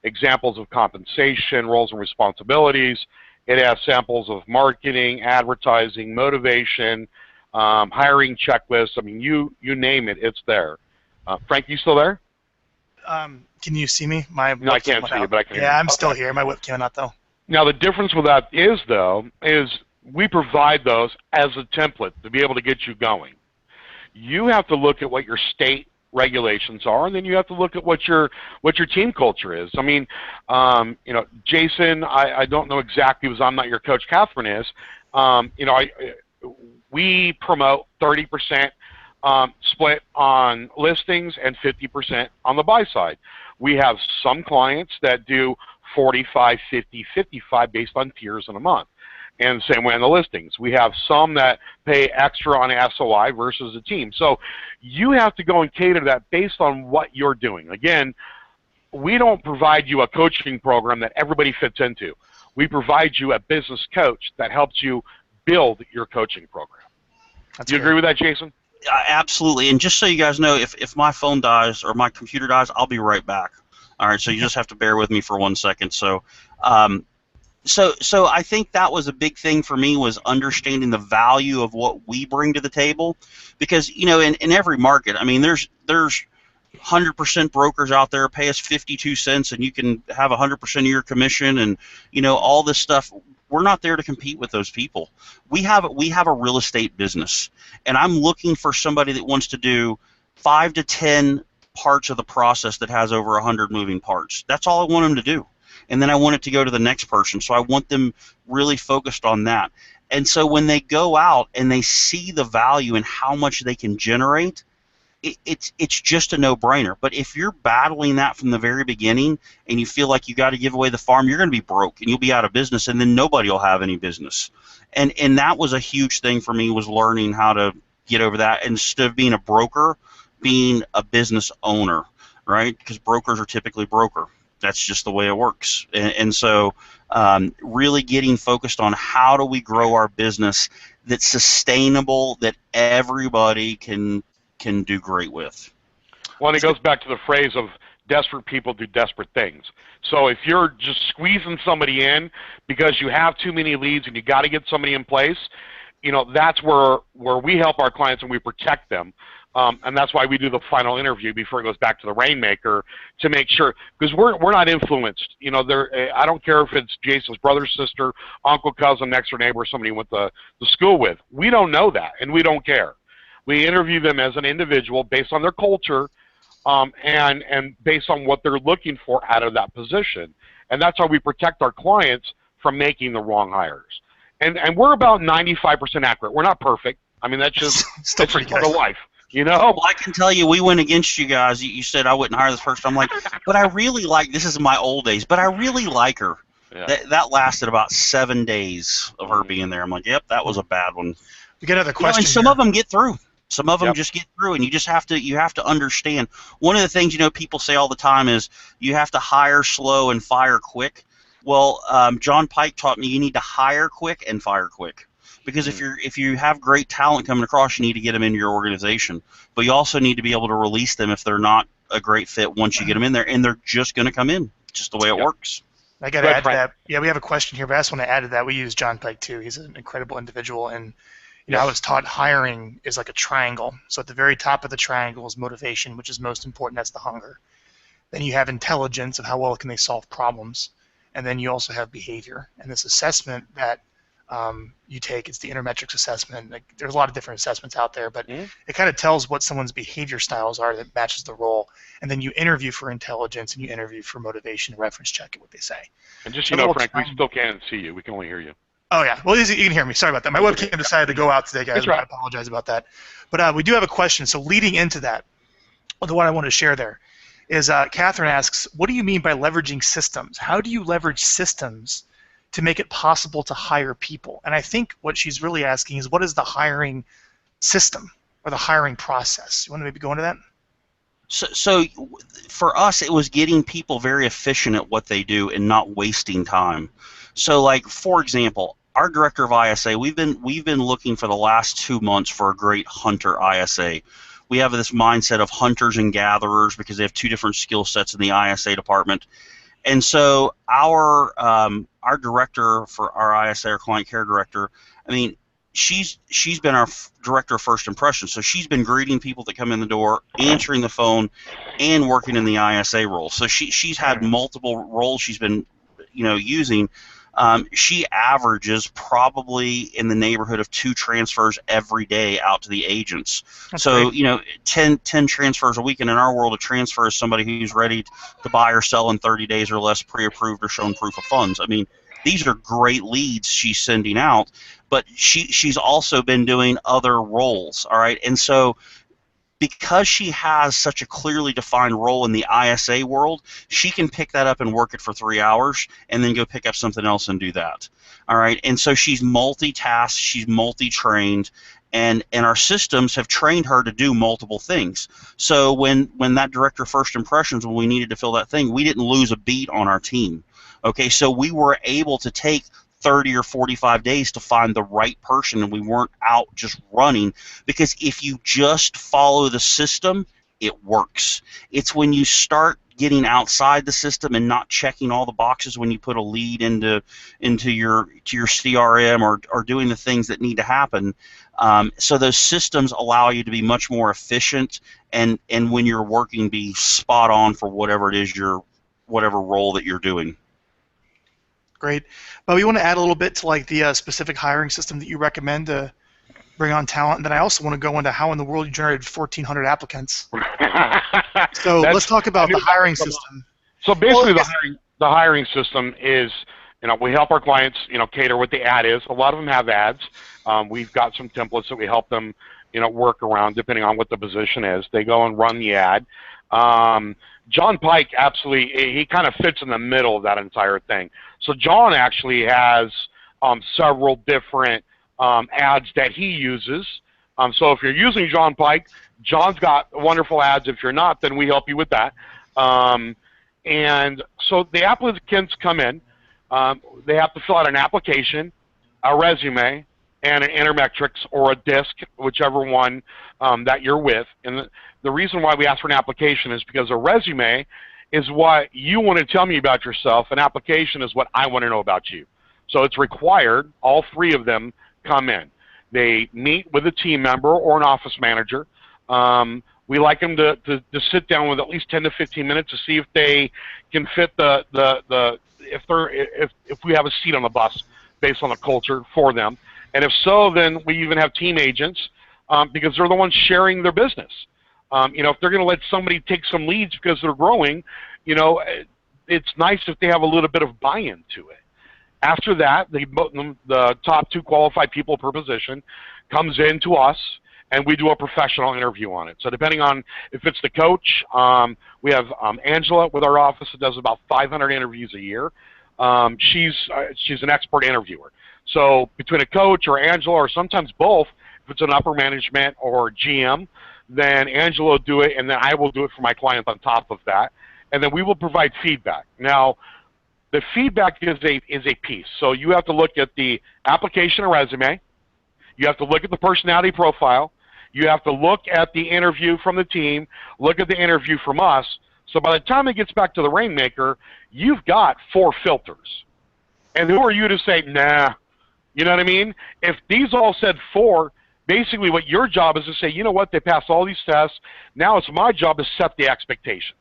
examples of compensation, roles and responsibilities. It has samples of marketing, advertising, motivation, hiring checklists. I mean, you name it, it's there. Frank, you still there? Can you see me? No, I can't see you, but I can hear you. Yeah, I'm still here. My webcam not, though. Now, the difference with that is we provide those as a template to be able to get you going. You have to look at what your state regulations are, and then you have to look at what your team culture is. I mean, Jason, I don't know exactly because I'm not your coach. Catherine is. We promote 30% split on listings and 50% on the buy side. We have some clients that do 45, 50, 55 based on tiers in a month. And the same way on the listings. We have some that pay extra on SOI versus a team. So you have to go and cater that based on what you're doing. Again, we don't provide you a coaching program that everybody fits into. We provide you a business coach that helps you build your coaching program. Do you agree with that, Jason? Absolutely. And just so you guys know, if my phone dies or my computer dies, I'll be right back. All right, so you just have to bear with me for 1 second. So I think that was a big thing for me, was understanding the value of what we bring to the table, because in every market, I mean, there's 100% brokers out there, pay us 52 cents and you can have 100% of your commission, and all this stuff. We're not there to compete with those people. We have a real estate business, and I'm looking for somebody that wants to do 5 to 10 parts of the process that has over 100 moving parts. That's all I want them to do. And then I want it to go to the next person. So I want them really focused on that. And so when they go out and they see the value and how much they can generate, it's just a no-brainer. But if you're battling that from the very beginning and you feel like you got to give away the farm, you're going to be broke and you'll be out of business, and then nobody will have any business. And that was a huge thing for me, was learning how to get over that. Instead of being a broker, being a business owner, right? Because brokers are typically broker. That's just the way it works. And so really getting focused on how do we grow our business that's sustainable, that everybody can do great with. Well, and it goes back to the phrase of desperate people do desperate things. So if you're just squeezing somebody in because you have too many leads and you got to get somebody in place, that's where we help our clients and we protect them. And that's why we do the final interview before it goes back to the rainmaker to make sure, because we're not influenced. I don't care if it's Jason's brother, sister, uncle, cousin, next door neighbor, somebody he went to school with. We don't know that, and we don't care. We interview them as an individual based on their culture, and based on what they're looking for out of that position. And that's how we protect our clients from making the wrong hires. And we're about 95% accurate. We're not perfect. I mean, that's just still pretty good. Part of life. Well, I can tell you, we went against you guys. You said I wouldn't hire this person. I'm like, but I really like. This is in my old days, but I really like her. Yeah. That lasted about 7 days of her being there. I'm like, yep, that was a bad one. We get another question. And some of them get through. Some of them just get through, and you have to understand. One of the things people say all the time is you have to hire slow and fire quick. Well, John Pike taught me you need to hire quick and fire quick. Because if you have great talent coming across, you need to get them into your organization. But you also need to be able to release them if they're not a great fit once you get them in there, and they're just going to come in, just the way it works. I got to add to that. Yeah, we have a question here, but I just want to add to that. We use John Pike too. He's an incredible individual, and I was taught hiring is like a triangle. So at the very top of the triangle is motivation, which is most important. That's the hunger. Then you have intelligence of how well can they solve problems, and then you also have behavior. And this assessment that you take, it's the intermetrics assessment. Like, there's a lot of different assessments out there, but it kind of tells what someone's behavior styles are that matches the role. And then you interview for intelligence and you interview for motivation and reference check at what they say. And just Frank, we still can't see you. We can only hear you. Oh yeah, well you can hear me. Sorry about that. My webcam decided to go out today, guys. That's right. I apologize about that. But we do have a question. So leading into that, the one I wanted to share there is Catherine asks, what do you mean by leveraging systems? How do you leverage systems to make it possible to hire people? And I think what she's really asking is, what is the hiring system or the hiring process? You want to maybe go into that? So for us, it was getting people very efficient at what they do and not wasting time. So, like, for example, our director of ISA, we've been looking for the last 2 months for a great hunter ISA. We have this mindset of hunters and gatherers because they have two different skill sets in the ISA department. And so our director for our ISA, our client care director, I mean, she's been our director of first impression. So she's been greeting people that come in the door, answering the phone, and working in the ISA role. So she's had multiple roles she's been using. She averages probably in the neighborhood of 2 transfers every day out to the agents. That's so great. 10 transfers a week. And in our world, a transfer is somebody who's ready to buy or sell in 30 days or less, pre-approved or shown proof of funds. I mean, these are great leads she's sending out, but she's also been doing other roles, all right? And so because she has such a clearly defined role in the ISA world, she can pick that up and work it for 3 hours and then go pick up something else and do that. All right, and so she's multitasked, she's multi-trained, and our systems have trained her to do multiple things. So when that director of first impressions, when we needed to fill that thing, we didn't lose a beat on our team. Okay, so we were able to take 30 or 45 days to find the right person, and we weren't out just running, because if you just follow the system, it works. It's when you start getting outside the system and not checking all the boxes when you put a lead into your CRM or doing the things that need to happen. So those systems allow you to be much more efficient, and when you're working, be spot on for whatever it is whatever role that you're doing. Great. But we want to add a little bit to like the specific hiring system that you recommend to bring on talent. And then I also want to go into how in the world you generated 1,400 applicants. So let's talk about the hiring system. So basically the hiring system is, we help our clients, cater what the ad is. A lot of them have ads. We've got some templates that we help them, work around depending on what the position is. They go and run the ad. John Pike absolutely, he kind of fits in the middle of that entire thing. So John actually has several different ads that he uses. So if you're using John Pike, John's got wonderful ads. If you're not, then we help you with that. And so the applicants come in. They have to fill out an application, a resume, and an Intermetrics or a disc, whichever one that you're with. And the reason why we ask for an application is because a resume is what you want to tell me about yourself. An application is what I want to know about you. So it's required all three of them come in. They meet with a team member or an office manager. We like them to sit down with at least 10 to 15 minutes to see if they can fit if we have a seat on the bus based on the culture for them. And if so, then we even have team agents because they're the ones sharing their business. If they're going to let somebody take some leads because they're growing, it's nice if they have a little bit of buy-in to it. After that, the top 2 qualified people per position comes in to us, and we do a professional interview on it. So depending on if it's the coach, we have Angela with our office that does about 500 interviews a year. She's an expert interviewer. So between a coach or Angela or sometimes both, if it's an upper management or GM, then Angela will do it, and then I will do it for my client on top of that. And then we will provide feedback. Now, the feedback is a piece. So you have to look at the application and resume. You have to look at the personality profile. You have to look at the interview from the team, look at the interview from us. So by the time it gets back to the Rainmaker, you've got 4 filters. And who are you to say, nah? You know what I mean? If these all said 4, basically what your job is to say, you know what, they passed all these tests. Now it's my job to set the expectation,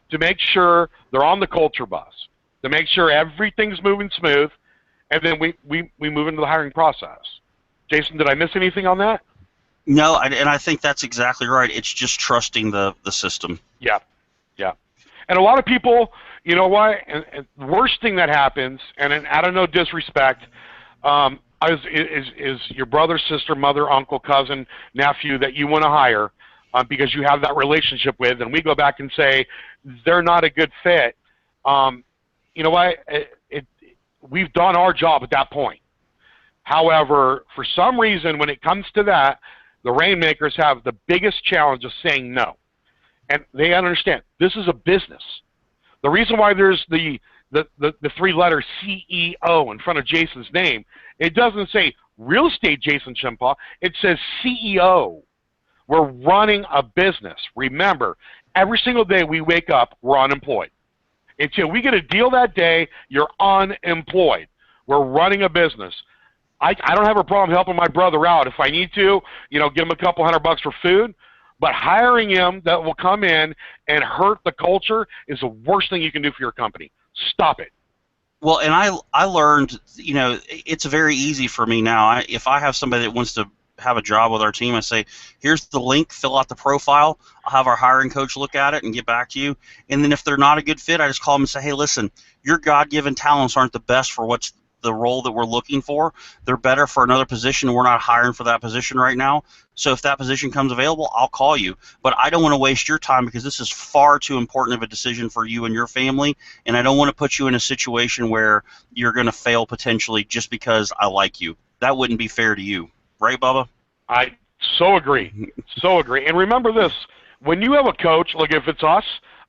to make sure they're on the culture bus, to make sure everything's moving smooth, and then we move into the hiring process. Jason, did I miss anything on that? No, and I think that's exactly right. It's just trusting the system. Yeah. And a lot of people, you know what, and the worst thing that happens, and out of no disrespect, is your brother, sister, mother, uncle, cousin, nephew that you want to hire because you have that relationship with, and we go back and say they're not a good fit. You know what? We've done our job at that point. However, for some reason, when it comes to that, the Rainmakers have the biggest challenge of saying no. And they understand this is a business. The reason why there's the 3-letter CEO in front of Jason's name, it doesn't say real estate Jason Shinpaugh. It says CEO. We're running a business. Remember, every single day we wake up, we're unemployed. Until we get a deal that day, you're unemployed. We're running a business. I don't have a problem helping my brother out. If I need to, give him a couple $100 for food. But hiring him that will come in and hurt the culture is the worst thing you can do for your company. Stop it. Well, and I learned, it's very easy for me now. If I have somebody that wants to have a job with our team, I say, here's the link, fill out the profile. I'll have our hiring coach look at it and get back to you. And then if they're not a good fit, I just call them and say, hey, listen, your God-given talents aren't the best for what's the role that we're looking for. They're better for another position. We're not hiring for that position right now. So if that position comes available, I'll call you. But I don't want to waste your time because this is far too important of a decision for you and your family, and I don't want to put you in a situation where you're going to fail potentially just because I like you. That wouldn't be fair to you. Right, Bubba? I so agree. So agree. And remember this, when you have a coach, like if it's us,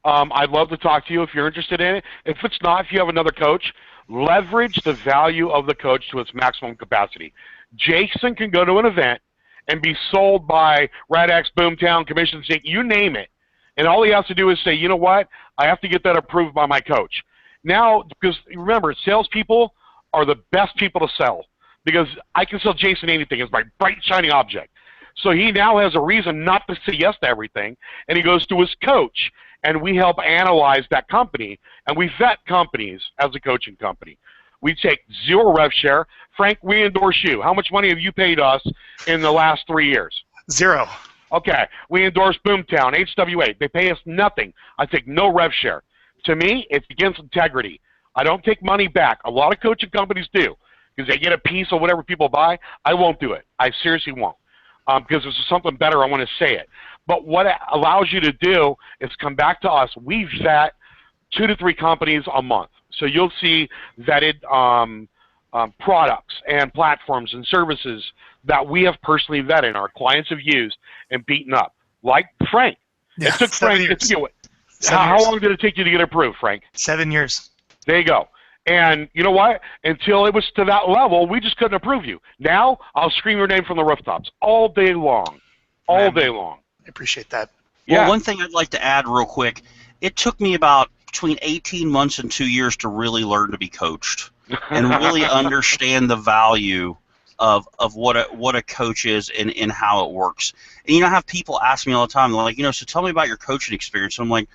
I'd love to talk to you if you're interested in it. If it's not, if you have another coach, leverage the value of the coach to its maximum capacity. Jason can go to an event and be sold by RadX, Boomtown, Commission Sync, you name it. And all he has to do is say, you know what, I have to get that approved by my coach. Now, because remember, salespeople are the best people to sell because I can sell Jason anything. It's my bright, shining object. So he now has a reason not to say yes to everything, and he goes to his coach, and we help analyze that company, and we vet companies as a coaching company. We take 0 rev share. Frank, we endorse you. How much money have you paid us in the last 3 years? 0. Okay. We endorse Boomtown, HWA. They pay us nothing. I take no rev share. To me, it's against integrity. I don't take money back. A lot of coaching companies do because they get a piece of whatever people buy. I won't do it. I seriously won't because there's something better. I want to say it. But what it allows you to do is come back to us. We vet 2 to 3 companies a month. So you'll see vetted products and platforms and services that we have personally vetted, our clients have used and beaten up. Like Frank. Yeah, it took Frank to do it. 7 How years. long did it take you to get approved, Frank? 7 years. There you go. And you know what? Until it was to that level, we just couldn't approve you. Now, I'll scream your name from the rooftops all day long. All day long. I appreciate that. Well, Yeah. one thing I'd like to add real quick, it took me about between 18 months and 2 years to really learn to be coached and really understand the value of what a coach is and how it works. And I have people ask me all the time, they're like, so tell me about your coaching experience. And I'm like,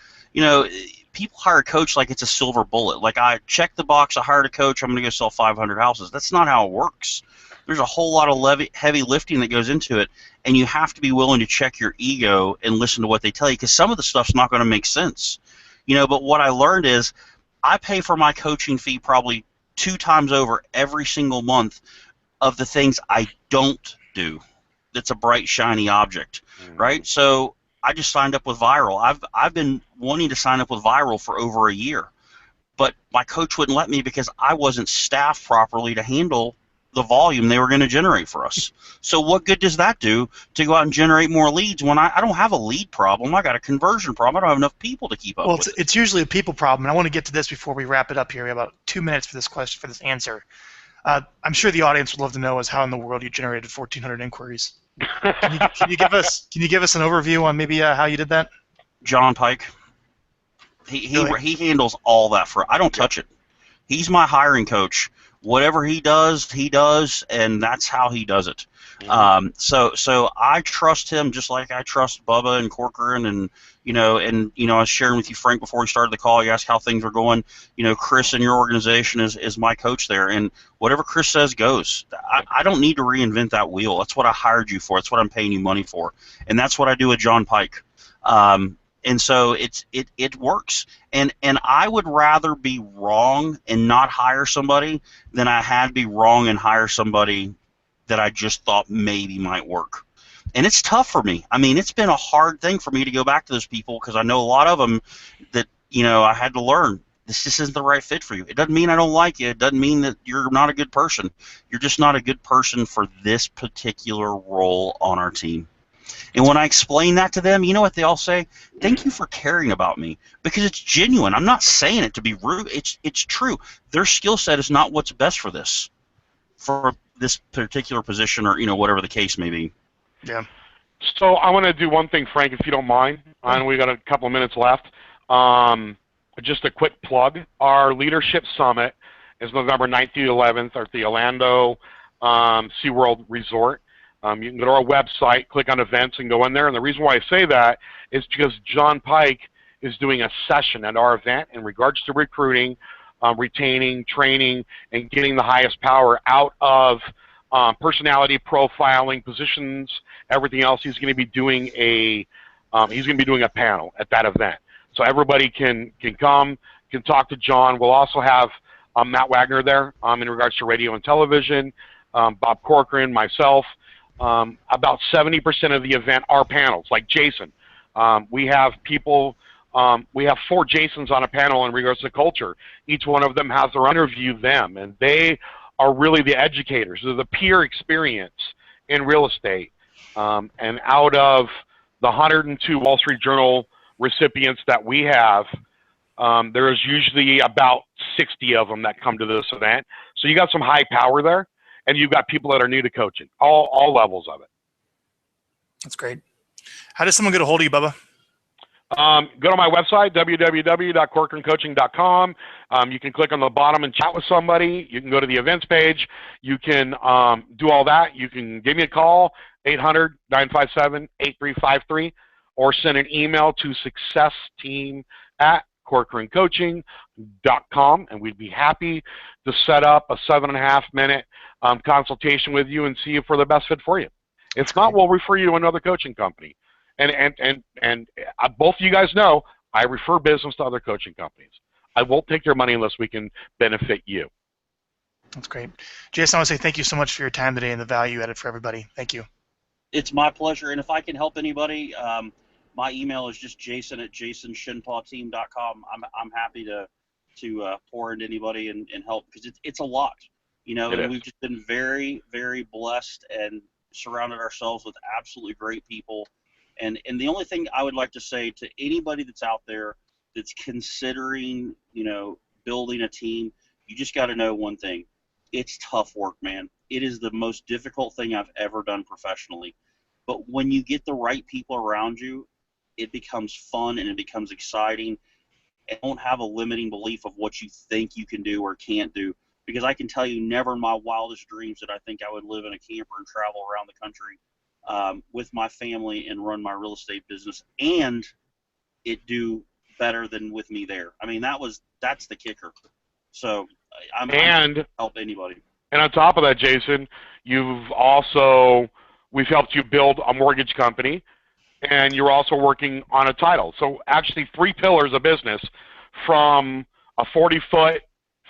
people hire a coach like it's a silver bullet. Like, I checked the box, I hired a coach, I'm going to go sell 500 houses. That's not how it works. There's a whole lot of heavy lifting that goes into it, and you have to be willing to check your ego and listen to what they tell you, because some of the stuff's not going to make sense. But what I learned is I pay for my coaching fee probably 2 times over every single month of the things I don't do that's a bright, shiny object, right? So I just signed up with Viral. I've been wanting to sign up with Viral for over a year, but my coach wouldn't let me because I wasn't staffed properly to handle the volume they were going to generate for us. So what good does that do to go out and generate more leads when I don't have a lead problem? I got a conversion problem. I don't have enough people to keep up with. Well, it's usually a people problem, and I want to get to this before we wrap it up here. We have about 2 minutes for this question, for this answer. I'm sure the audience would love to know is how in the world you generated 1,400 inquiries. Can you give us an overview on maybe how you did that? John Pike. He handles all that for. I don't touch it. He's my hiring coach. Whatever he does, and that's how he does it. So I trust him just like I trust Bubba and Corcoran, and I was sharing with you, Frank, before we started the call. You asked how things were going. Chris in your organization is my coach there, and whatever Chris says goes. I don't need to reinvent that wheel. That's what I hired you for. That's what I'm paying you money for, and that's what I do with John Pike. And so it works. And I would rather be wrong and not hire somebody than I had be wrong and hire somebody that I just thought maybe might work. And it's tough for me. I mean, it's been a hard thing for me to go back to those people because I know a lot of them that, I had to learn. This just isn't the right fit for you. It doesn't mean I don't like you. It doesn't mean that you're not a good person. You're just not a good person for this particular role on our team. And when I explain that to them, you know what they all say? Thank you for caring about me, because it's genuine. I'm not saying it to be rude. It's true. Their skill set is not what's best for this particular position, or whatever the case may be. Yeah. So I want to do one thing, Frank, if you don't mind. I know we got a couple of minutes left. Just a quick plug. Our Leadership Summit is November 9th through 11th at the Orlando SeaWorld Resort. You can go to our website, click on events, and go in there. And the reason why I say that is because John Pike is doing a session at our event in regards to recruiting, retaining, training, and getting the highest power out of personality profiling, positions, everything else. He's going to be doing a panel at that event. So everybody can come, can talk to John. We'll also have Matt Wagner there in regards to radio and television, Bob Corcoran, myself. About 70% of the event are panels, like Jason. We have people, we have 4 Jasons on a panel in regards to culture. Each one of them has their interview them, and they are really the educators. They're the peer experience in real estate. And out of the 102 Wall Street Journal recipients that we have, there is usually about 60 of them that come to this event. So you got some high power there. And you've got people that are new to coaching, all levels of it. That's great. How does someone get a hold of you, Bubba? Go to my website, www.corcorancoaching.com. You can click on the bottom and chat with somebody. You can go to the events page. You can do all that. You can give me a call, 800-957-8353, or send an email to successteam@corcorancoaching.com, and we'd be happy to set up a 7.5-minute consultation with you and see if we're the best fit for you. If not, we'll refer you to another coaching company. And both of you guys know I refer business to other coaching companies. I won't take your money unless we can benefit you. That's great. Jason, I want to say thank you so much for your time today and the value added for everybody. Thank you. It's my pleasure. And if I can help anybody, my email is just jason@jasonshinpaughteam.com. I'm happy to pour into anybody and help, because it's a lot. And we've just been very, very blessed and surrounded ourselves with absolutely great people. And the only thing I would like to say to anybody that's out there that's considering, building a team, You just got to know one thing. It's tough work, man. It is the most difficult thing I've ever done professionally. But when you get the right people around you, it becomes fun and it becomes exciting. And don't have a limiting belief of what you think you can do or can't do. Because I can tell you, never in my wildest dreams did I think I would live in a camper and travel around the country with my family and run my real estate business and it do better than with me there. I mean, that's the kicker. So I'm And help anybody. and on top of that, Jason, we've helped you build a mortgage company, and you're also working on a title. So actually 3 pillars of business, from a 40-foot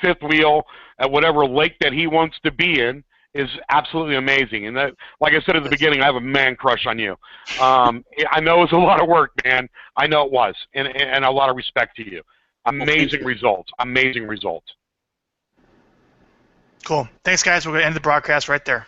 fifth wheel at whatever lake that he wants to be in, is absolutely amazing. And that, like I said at the beginning, I have a man crush on you. I know it's a lot of work, man. I know it was, and a lot of respect to you. Amazing results. Amazing results. Cool. Thanks, guys. We're going to end the broadcast right there.